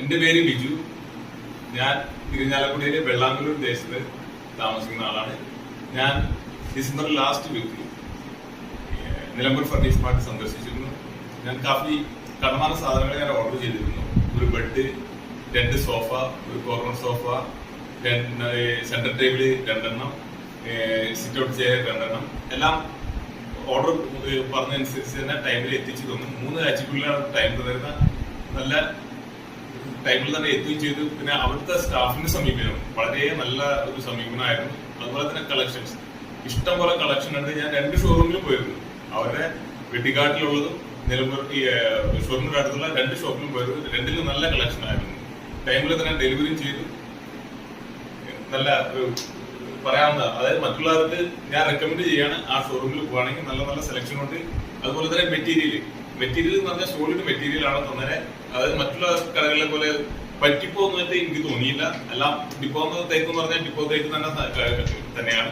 എന്റെ പേര് ബിജു. ഞാൻ ഇരിഞ്ഞാലക്കുടയിലെ വെള്ളാങ്കല്ലൂർ ദേശത്ത് താമസിക്കുന്ന ആളാണ്. ഞാൻ ഡിസംബർ ലാസ്റ്റ് വീക്കിൽ നിലമ്പൂർ ഫർണിഷ് മാർട്ട് സന്ദർശിച്ചിരുന്നു. ഞാൻ കാഫി കടമാന സാധനങ്ങൾ ഞാൻ ഓർഡർ ചെയ്തിരുന്നു. ഒരു ബെഡ്, 2 സോഫ, ഒരു corner sofa, centre table 2 sit out chair 2 എല്ലാം ഓർഡർ പറഞ്ഞതനുസരിച്ച് തന്നെ ടൈമിൽ എത്തിച്ചു തന്നു. 3 ആഴ്ചക്കുള്ളിലാണ് ടൈം തരുന്ന. നല്ല ടൈമിൽ തന്നെ എത്തുകയും ചെയ്തു. പിന്നെ അവിടുത്തെ സ്റ്റാഫിന്റെ സമീപനം വളരെ നല്ല ഒരു സമീപനമായിരുന്നു. അതുപോലെ തന്നെ കളക്ഷൻസ്, ഇഷ്ടം പോലെ കളക്ഷൻ ഉണ്ട്. ഞാൻ 2 ഷോറൂമിലും പോയിരുന്നു. അവരുടെ വെട്ടിക്കാട്ടിലുള്ളതും നിലമ്പൂർ ഷോറൂമിന്റെ അടുത്തുള്ള 2 ഷോപ്പിലും പോയിരുന്നു. 2ലും നല്ല കളക്ഷൻ ആയിരുന്നു. ടൈമിൽ തന്നെ ഡെലിവറിയും ചെയ്തു. നല്ല പറയാവുന്ന, അതായത് മറ്റുള്ളവർക്ക് ഞാൻ റെക്കമെൻഡ് ചെയ്യാണ് ആ ഷോറൂമിൽ പോവുകയാണെങ്കിൽ. നല്ല നല്ല സെലക്ഷൻ ഉണ്ട്. അതുപോലെ തന്നെ മെറ്റീരിയൽ എന്ന് പറഞ്ഞാൽ സോളിഡ് മെറ്റീരിയൽ ആണ് തന്നെ. അതായത് മറ്റുള്ള കടകളിലെ പോലെ പറ്റിപ്പോന്നിട്ട് എനിക്ക് തോന്നിയില്ല. എല്ലാം ഡിപ്പോ തേക്ക് എന്ന് പറഞ്ഞാൽ ഡിപ്പോ തേക്ക് തന്നെയാണ്.